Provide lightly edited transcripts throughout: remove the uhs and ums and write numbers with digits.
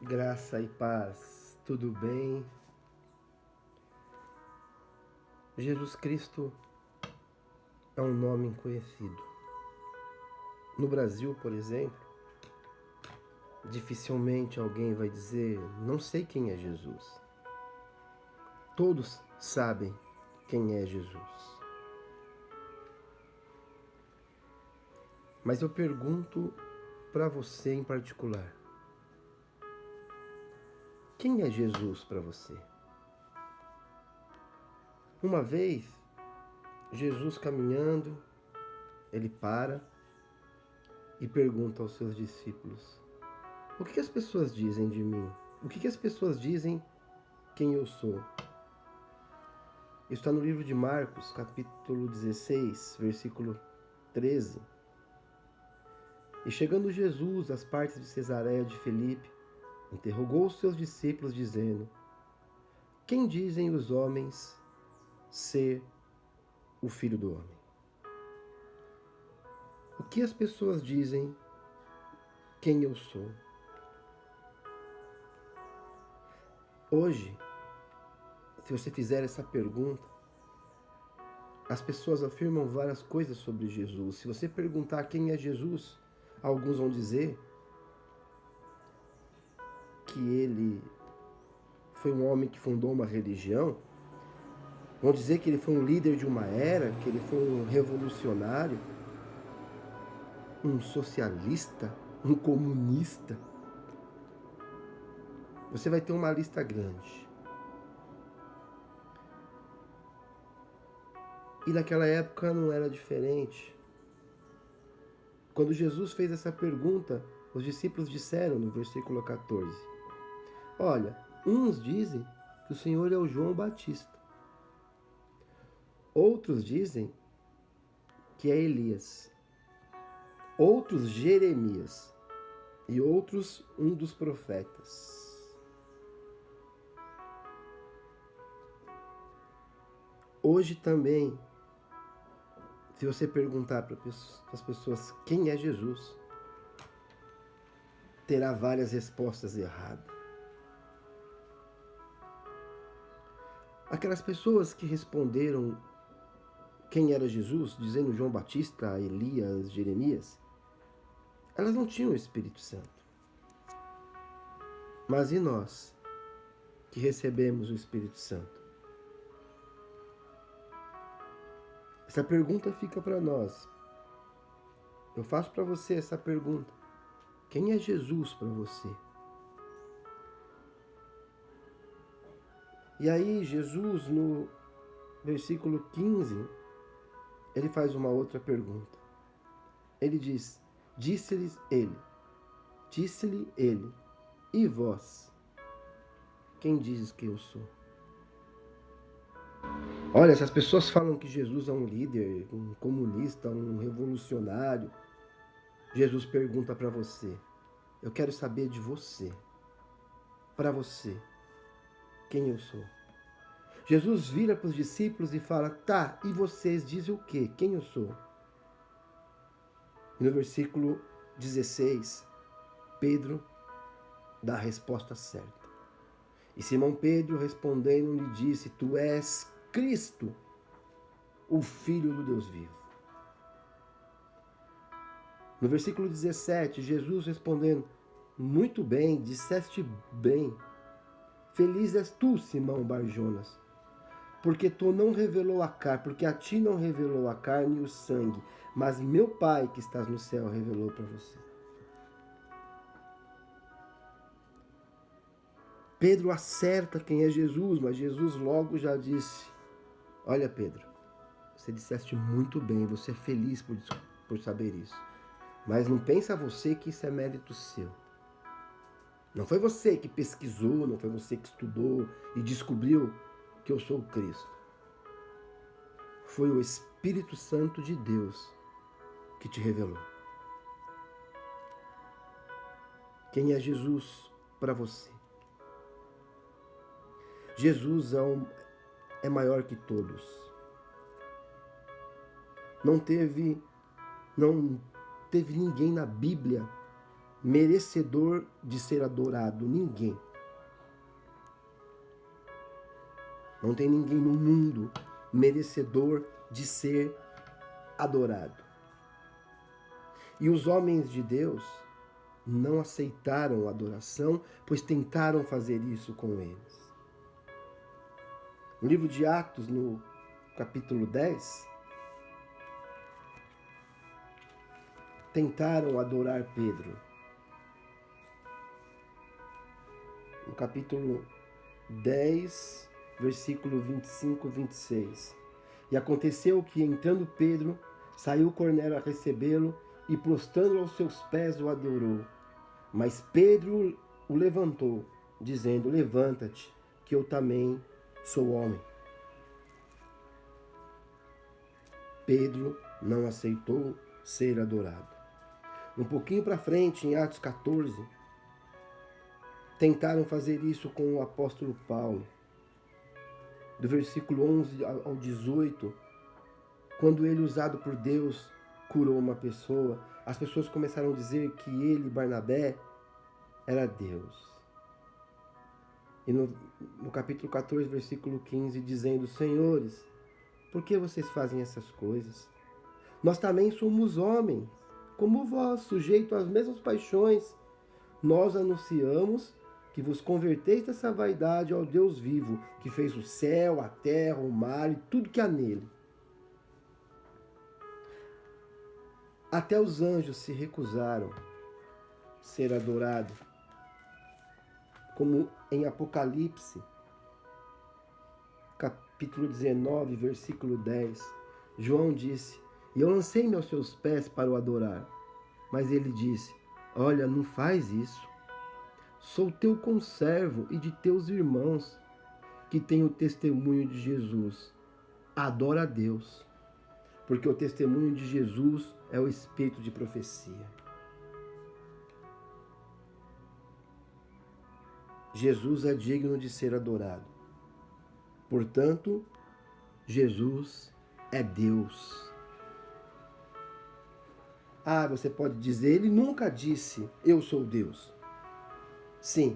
Graça e paz, tudo bem? Jesus Cristo é um nome conhecido. No Brasil, por exemplo, dificilmente alguém vai dizer, não sei quem é Jesus. Todos sabem quem é Jesus. Mas eu pergunto para você em particular, quem é Jesus para você? Uma vez, Jesus caminhando, ele para e pergunta aos seus discípulos: o que as pessoas dizem de mim? O que as pessoas dizem quem eu sou? Está no livro de Marcos, capítulo 16, versículo 13. E chegando Jesus às partes de Cesareia de Filipe, interrogou os seus discípulos, dizendo: quem dizem os homens ser o Filho do Homem? O que as pessoas dizem quem eu sou? Hoje, se você fizer essa pergunta, as pessoas afirmam várias coisas sobre Jesus. Se você perguntar quem é Jesus, alguns vão dizer que ele foi um homem que fundou uma religião. Vão dizer que ele foi um líder de uma era, que ele foi um revolucionário, um socialista, um comunista. Você vai ter uma lista grande. E naquela época não era diferente. Quando Jesus fez essa pergunta, os discípulos disseram no versículo 14: olha, uns dizem que o Senhor é o João Batista. Outros dizem que é Elias. Outros Jeremias. E outros um dos profetas. Hoje também, se você perguntar para as pessoas quem é Jesus, terá várias respostas erradas. Aquelas pessoas que responderam quem era Jesus, dizendo João Batista, Elias, Jeremias, elas não tinham o Espírito Santo. Mas e nós, que recebemos o Espírito Santo? Essa pergunta fica para nós. Eu faço para você essa pergunta. Quem é Jesus para você? E aí Jesus, no versículo 15, ele faz uma outra pergunta. Ele diz: disse-lhe ele, e vós, quem dizes que eu sou? Olha, essas pessoas falam que Jesus é um líder, um comunista, um revolucionário. Jesus pergunta para você: eu quero saber de você. Para você, quem eu sou? Jesus vira para os discípulos e fala: tá, e vocês dizem o quê? Quem eu sou? E no versículo 16, Pedro dá a resposta certa. E Simão Pedro, respondendo, lhe disse: tu és Cristo, o Filho do Deus vivo. No versículo 17, Jesus respondendo: muito bem, disseste bem. Feliz és tu, Simão Barjonas, porque a ti não revelou a carne e o sangue, mas meu Pai que estás no céu revelou para você. Pedro acerta quem é Jesus, mas Jesus logo já disse: olha, Pedro, você disseste muito bem, você é feliz por saber isso. Mas não pensa você que isso é mérito seu. Não foi você que pesquisou, não foi você que estudou e descobriu que eu sou o Cristo. Foi o Espírito Santo de Deus que te revelou. Quem é Jesus para você? Jesus é maior que todos. Não teve ninguém na Bíblia merecedor de ser adorado. Ninguém. Não tem ninguém no mundo merecedor de ser adorado. E os homens de Deus não aceitaram a adoração, pois tentaram fazer isso com eles. No livro de Atos, no capítulo 10, tentaram adorar Pedro. No capítulo 10, versículo 25 e 26. E aconteceu que, entrando Pedro, saiu Cornélio a recebê-lo e, prostrando aos seus pés, o adorou. Mas Pedro o levantou, dizendo: levanta-te, que eu também sou homem. Pedro não aceitou ser adorado. Um pouquinho para frente, em Atos 14, tentaram fazer isso com o apóstolo Paulo. Do versículo 11 ao 18, quando ele, usado por Deus, curou uma pessoa, as pessoas começaram a dizer que ele, Barnabé, era Deus. E no capítulo 14, versículo 15, dizendo: senhores, por que vocês fazem essas coisas? Nós também somos homens, como vós, sujeitos às mesmas paixões. Nós anunciamos que vos converteis dessa vaidade ao Deus vivo, que fez o céu, a terra, o mar e tudo que há nele. Até os anjos se recusaram a ser adorados, como em Apocalipse, capítulo 19, versículo 10. João disse: e eu lancei-me aos seus pés para o adorar. Mas ele disse: olha, não faz isso. Sou teu conservo e de teus irmãos, que têm o testemunho de Jesus. Adora a Deus, porque o testemunho de Jesus é o espírito de profecia. Jesus é digno de ser adorado. Portanto, Jesus é Deus. Ah, você pode dizer, ele nunca disse, eu sou Deus. Sim,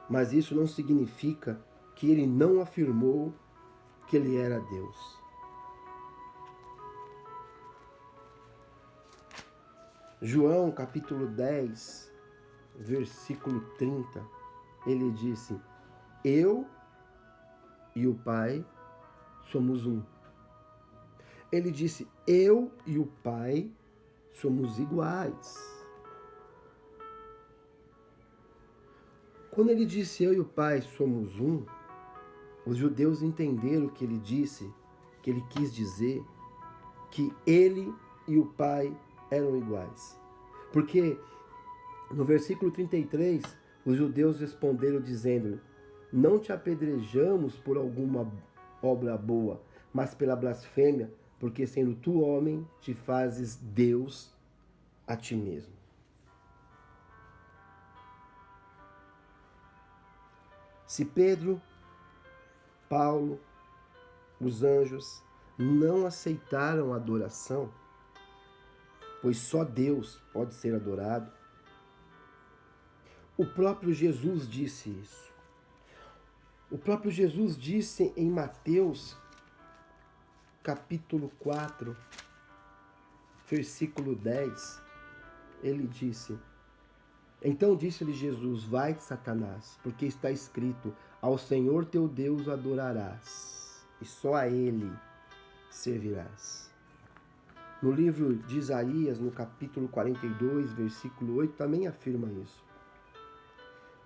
mas isso não significa que ele não afirmou que ele era Deus. João, capítulo 10, versículo 30, ele disse: eu e o Pai somos um. Ele disse: eu e o Pai somos iguais. Quando ele disse eu e o Pai somos um, os judeus entenderam que ele disse, que ele quis dizer, que ele e o Pai eram iguais. Porque no versículo 33, os judeus responderam dizendo: não te apedrejamos por alguma obra boa, mas pela blasfêmia, porque sendo tu homem, te fazes Deus a ti mesmo. Se Pedro, Paulo, os anjos não aceitaram a adoração, pois só Deus pode ser adorado, o próprio Jesus disse isso. O próprio Jesus disse em Mateus, capítulo 4, versículo 10, ele disse: então disse-lhe Jesus: vai, Satanás, porque está escrito: ao Senhor teu Deus adorarás, e só a Ele servirás. No livro de Isaías, no capítulo 42, versículo 8, também afirma isso.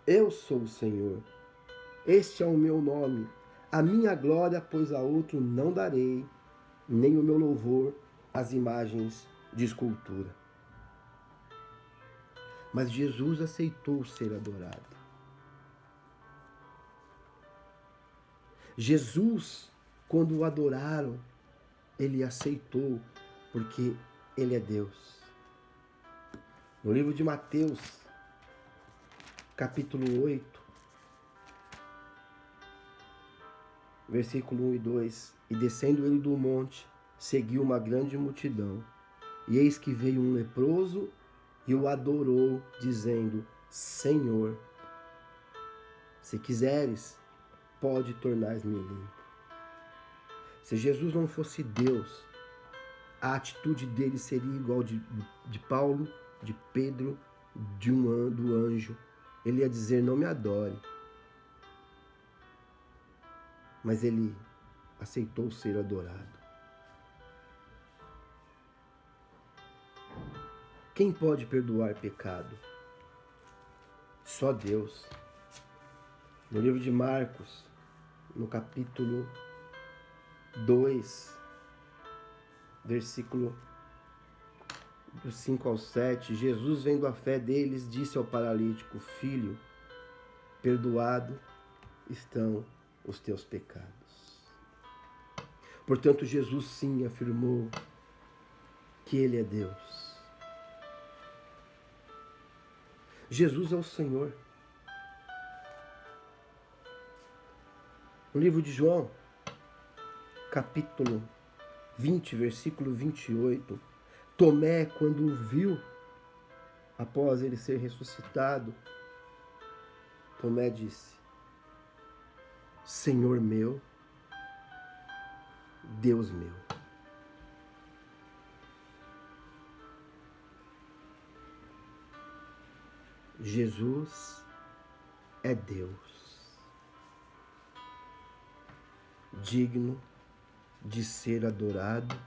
Eu sou o Senhor, este é o meu nome, a minha glória, pois a outro não darei, nem o meu louvor às imagens de escultura. Mas Jesus aceitou ser adorado. Jesus, quando o adoraram, ele aceitou, porque ele é Deus. No livro de Mateus, capítulo 8, versículo 1 e 2, e descendo ele do monte, seguiu uma grande multidão, e eis que veio um leproso e o adorou, dizendo: Senhor, se quiseres, pode tornar-me limpo. Se Jesus não fosse Deus, a atitude dele seria igual de Paulo, de Pedro, do anjo. Ele ia dizer: não me adore. Mas ele aceitou ser adorado. Quem pode perdoar pecado? Só Deus. No livro de Marcos, no capítulo 2, versículo do 5 ao 7, Jesus, vendo a fé deles, disse ao paralítico: Filho, perdoado estão os teus pecados. Portanto, Jesus sim afirmou que Ele é Deus. Jesus é o Senhor. No livro de João, capítulo 20, versículo 28, Tomé, quando o viu, após ele ser ressuscitado, Tomé disse: Senhor meu, Deus meu. Jesus é Deus, digno de ser adorado,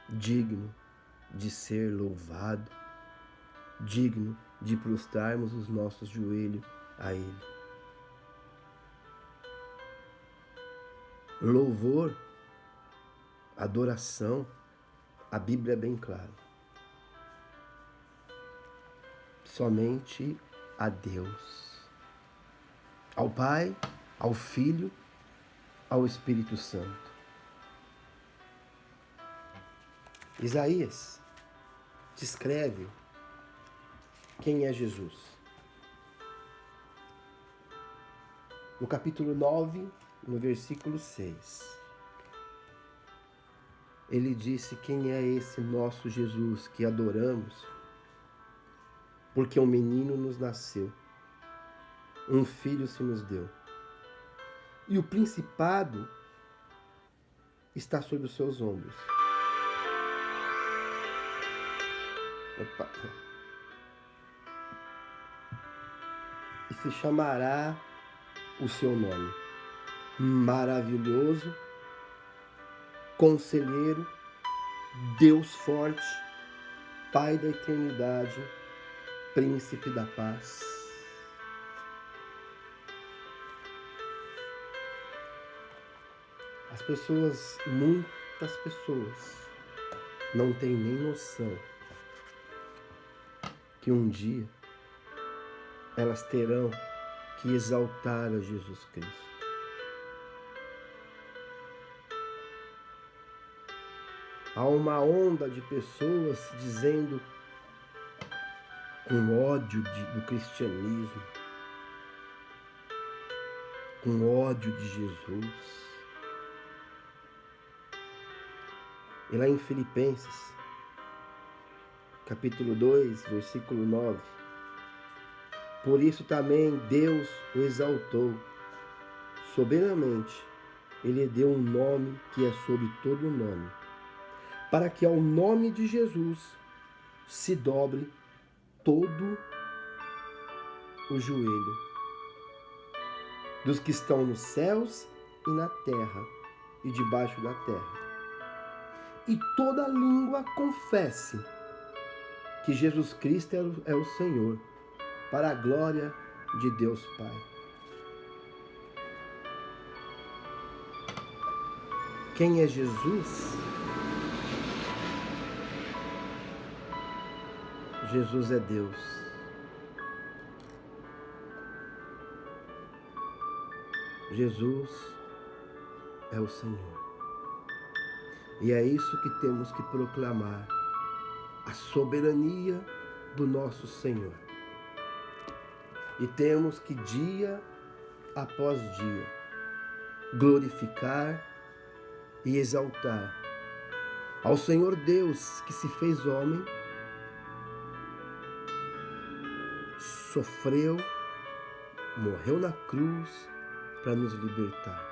digno de ser louvado, digno de prostrarmos os nossos joelhos a Ele. Louvor, adoração, a Bíblia é bem clara. Somente a Deus, ao Pai, ao Filho, ao Espírito Santo. Isaías descreve quem é Jesus. No capítulo 9, no versículo 6. Ele disse: quem é esse nosso Jesus que adoramos? Porque um menino nos nasceu, um filho se nos deu, e o principado está sobre os seus ombros. Opa. E se chamará o seu nome: Maravilhoso, Conselheiro, Deus Forte, Pai da Eternidade, Príncipe da Paz. As pessoas, muitas pessoas, não têm nem noção que um dia elas terão que exaltar a Jesus Cristo. Há uma onda de pessoas dizendo com ódio do cristianismo, com ódio de Jesus. E lá em Filipenses, capítulo 2, versículo 9, por isso também Deus o exaltou soberanamente, Ele deu um nome que é sobre todo nome, para que ao nome de Jesus se dobre todo o joelho dos que estão nos céus e na terra e debaixo da terra, e toda língua confesse que Jesus Cristo é o Senhor, para a glória de Deus Pai. Quem é Jesus? Jesus é Deus. Jesus é o Senhor. E é isso que temos que proclamar, a soberania do nosso Senhor. E temos que, dia após dia, glorificar e exaltar ao Senhor Deus que se fez homem sofreu, morreu na cruz para nos libertar.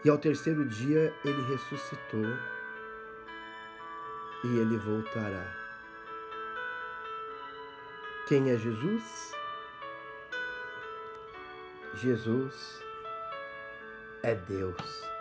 E ao terceiro dia ele ressuscitou e ele voltará. Quem é Jesus? Jesus é Deus.